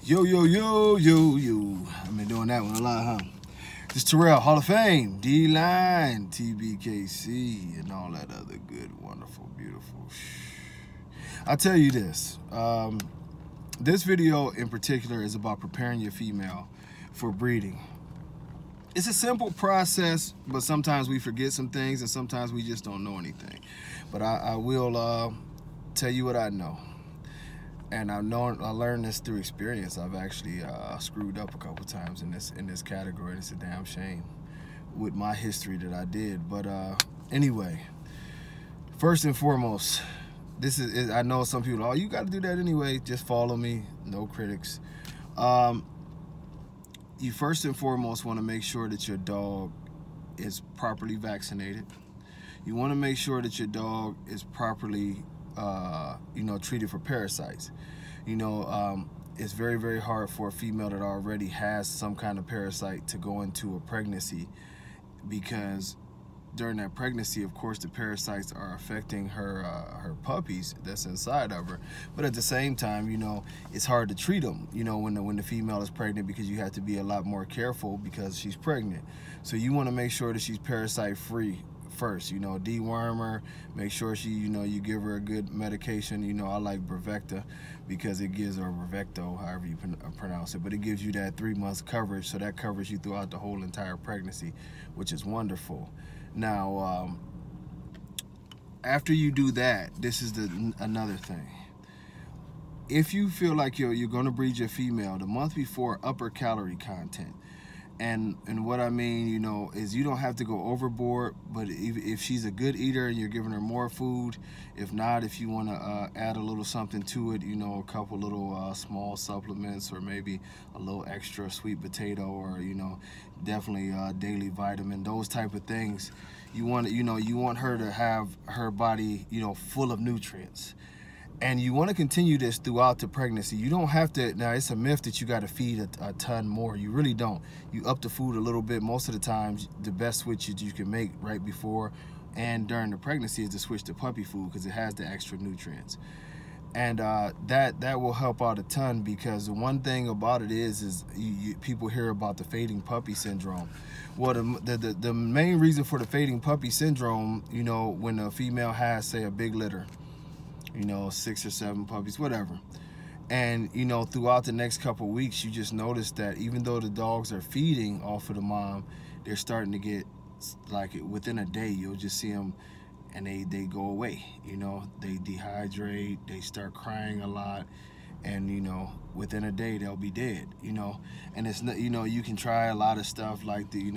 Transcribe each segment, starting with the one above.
Yo, yo, yo, yo, yo. I've been doing that one a lot, huh? This Terrell, Hall of Fame, D-Line, TBKC, and all that other good, wonderful, beautiful. I'll tell you this. This video in particular is about preparing your female for breeding. It's a simple process, but sometimes we forget some things and sometimes we just don't know anything. But I will tell you what I know. And I learned this through experience. I've actually screwed up a couple times in this category. It's a damn shame with my history that I did. But anyway, first and foremost, this is I know some people, oh, you got to do that anyway. Just follow me, no critics. You first and foremost want to make sure that your dog is properly vaccinated. You want to make sure that your dog is properly treated for parasites. It's very, very hard for a female that already has some kind of parasite to go into a pregnancy, because during that pregnancy, of course, the parasites are affecting her puppies that's inside of her. But at the same time, it's hard to treat them, when the female is pregnant, because you have to be a lot more careful because she's pregnant. So you want to make sure that she's parasite free first, deworm her, make sure she, you give her a good medication. I like Brevecta because it gives, or Brevecto, however you pronounce it, but it gives you that 3 months coverage, so that covers you throughout the whole entire pregnancy, which is wonderful. Now, after you do that, this is another thing. If you feel like you're going to breed your female, the month before, upper calorie content. And what I mean, is you don't have to go overboard, but if she's a good eater and you're giving her more food, if not, if you want to add a little something to it, a couple little small supplements, or maybe a little extra sweet potato, or definitely daily vitamin, those type of things. You want her to have her body full of nutrients. And you want to continue this throughout the pregnancy. You don't have to, now it's a myth that you got to feed a ton more. You really don't. You up the food a little bit. Most of the times, the best switch you can make right before and during the pregnancy is to switch to puppy food, because it has the extra nutrients. And that will help out a ton, because the one thing about it is people hear about the fading puppy syndrome. Well, the main reason for the fading puppy syndrome, when a female has, say, a big litter, 6 or 7 puppies, whatever. And, throughout the next couple of weeks, you just notice that even though the dogs are feeding off of the mom, they're starting to get, like, within a day, you'll just see them and they go away. They dehydrate, they start crying a lot, and, within a day, they'll be dead, And it's not, you can try a lot of stuff like the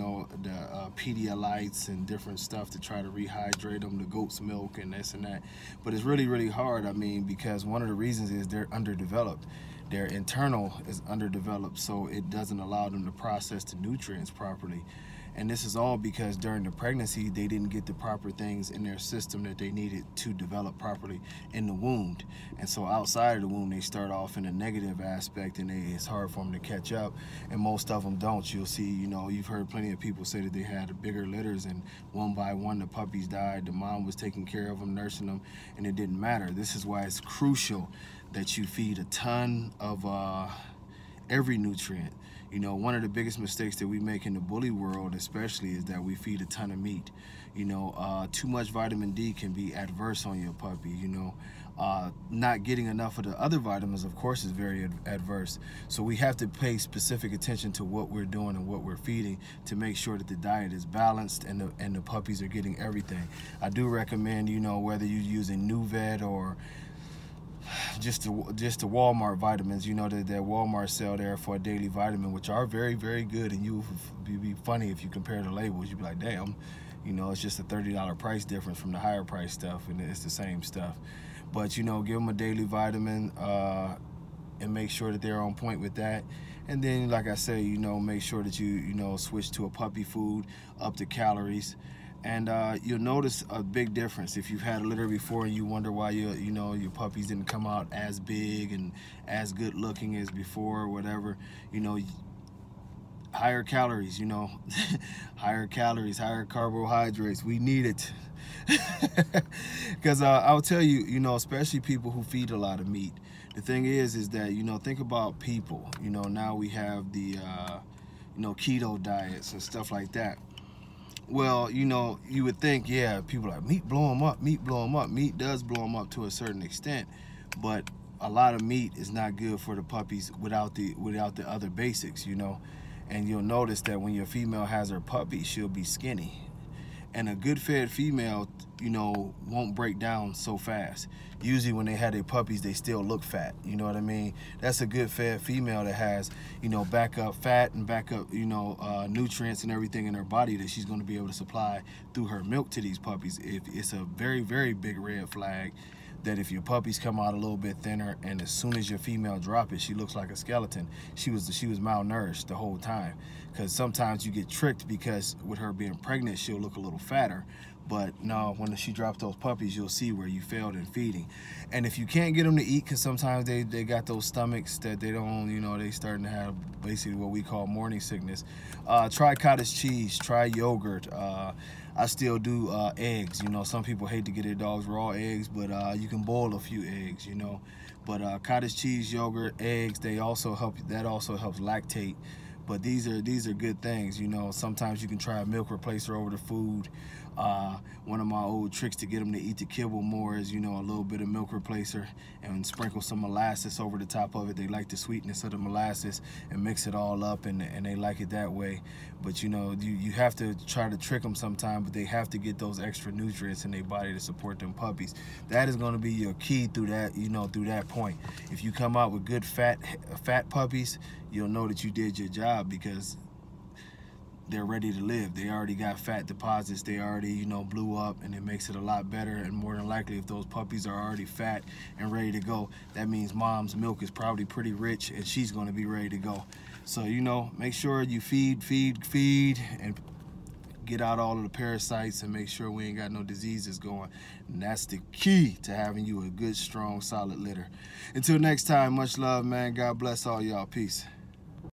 Pedialytes and different stuff to try to rehydrate them, the goat's milk and this and that. But it's really, really hard, because one of the reasons is they're underdeveloped. Their internal is underdeveloped, so it doesn't allow them to process the nutrients properly. And this is all because during the pregnancy, they didn't get the proper things in their system that they needed to develop properly in the womb. And so outside of the womb, they start off in a negative aspect, and it's hard for them to catch up. And most of them don't. You'll see, you've heard plenty of people say that they had bigger litters, and one by one, the puppies died. The mom was taking care of them, nursing them, and it didn't matter. This is why it's crucial that you feed a ton of every nutrient. One of the biggest mistakes that we make in the bully world especially is that we feed a ton of meat. Too much vitamin D can be adverse on your puppy. Not getting enough of the other vitamins, of course, is very adverse. So we have to pay specific attention to what we're doing and what we're feeding to make sure that the diet is balanced and the puppies are getting everything. I do recommend, whether you're using Nuvet or just the Walmart vitamins, that Walmart sell there for a daily vitamin, which are very, very good. And you'd be funny if you compare the labels. You'd be like, damn, it's just a $30 price difference from the higher price stuff, and it's the same stuff. But give them a daily vitamin and make sure that they're on point with that. And then, like I say, make sure that you switch to a puppy food, up the calories. And you'll notice a big difference. If you've had a litter before and you wonder why your puppies didn't come out as big and as good looking as before, or whatever, higher calories, higher calories, higher carbohydrates. We need it. Because I'll tell you, especially people who feed a lot of meat, The thing is that, you know, think about people. You know, now we have the, you know, keto diets and stuff like that. Well, you know, you would think, yeah, people are like, meat blow them up, meat blow them up. Meat does blow them up to a certain extent, but a lot of meat is not good for the puppies without the other basics, you know. And you'll notice that when your female has her puppy, she'll be skinny. And a good fed female, you know, won't break down so fast. Usually when they have their puppies, they still look fat. You know what I mean? That's a good fed female that has, you know, backup fat and backup, you know, nutrients and everything in her body that she's going to be able to supply through her milk to these puppies. If it's a very, very big red flag that if your puppies come out a little bit thinner and as soon as your female drop it, she looks like a skeleton, she was malnourished the whole time. Because sometimes you get tricked because with her being pregnant, she'll look a little fatter. But no, when she drops those puppies, you'll see where you failed in feeding. And if you can't get them to eat, because sometimes they got those stomachs that they don't, you know, they starting to have basically what we call morning sickness. Try cottage cheese, try yogurt. I still do eggs. You know, some people hate to get their dogs raw eggs, but you can boil a few eggs, you know. But cottage cheese, yogurt, eggs, they also help. That also helps lactate. But these are good things, you know. Sometimes you can try a milk replacer over the food. One of my old tricks to get them to eat the kibble more is, you know, a little bit of milk replacer and sprinkle some molasses over the top of it. They like the sweetness of the molasses and mix it all up, and they like it that way. But, you know, you have to try to trick them sometime, but they have to get those extra nutrients in their body to support them puppies. That is going to be your key through that, you know, through that point. If you come out with good fat puppies, you'll know that you did your job because they're ready to live. They already got fat deposits. They already, you know, blew up, and it makes it a lot better. And more than likely, if those puppies are already fat and ready to go, that means mom's milk is probably pretty rich and she's going to be ready to go. So, you know, make sure you feed, and get out all of the parasites and make sure we ain't got no diseases going. And that's the key to having you a good, strong, solid litter. Until next time, much love, man. God bless all y'all. Peace.